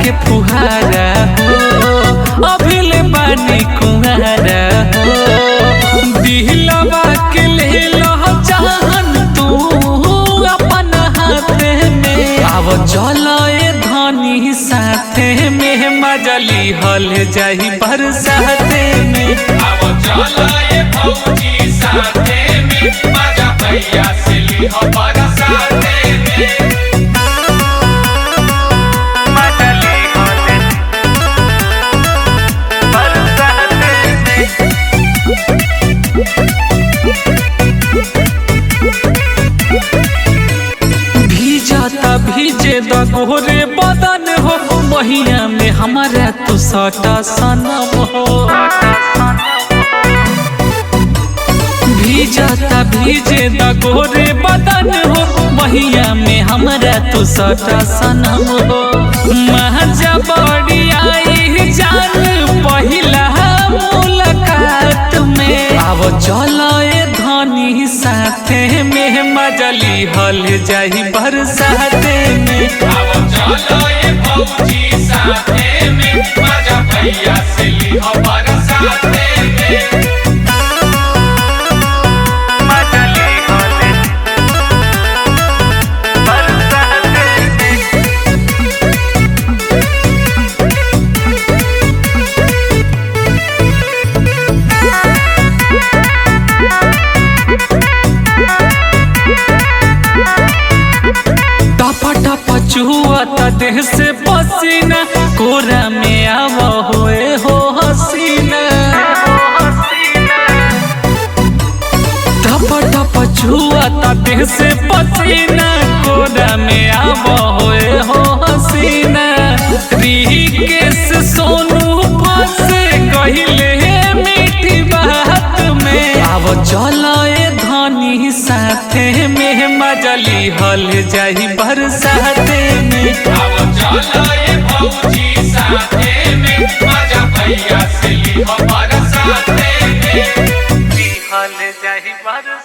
के फुहारा हो, अभिले बानी कुहारा हो। दिलवा के ले लो जान तू अपन हाथे में, अब चलो ए धनी साथे में, मजली हल जाही बरसाते में। अब चलो ए भौजी साथे में, मजा भैया से लिहो बरसाते में। भीजे दगोरे बदन हो, महिया में हमारा तू सटा सनम हो। भीजे दगोरे बदन हो, महिया में हमारा तू सटा सनम हो। महजा बड़ी आई जान पहिला मुलाकात में, अब चलो ए धनी साथे में, मजली हल जाही बरसाते में। अब चलो ए भौजी साथे में, मजा भैया से लिहो बरसाते में। चुआता देह से पसीना, कोरा में आवा होए हो हसीना। टप टप चुआता देह से पसीना, कोरा में आवा होए हो हसीना। रिकेश सोनू फंसे कहिले मीठी बात में, अब चलो ए धनी साथे में, मजली हल जाही बरसाते में। अब चलो ए भौजी साथे में, मजा भैया से लिहो बरसाते में। हल जाही बरसाते।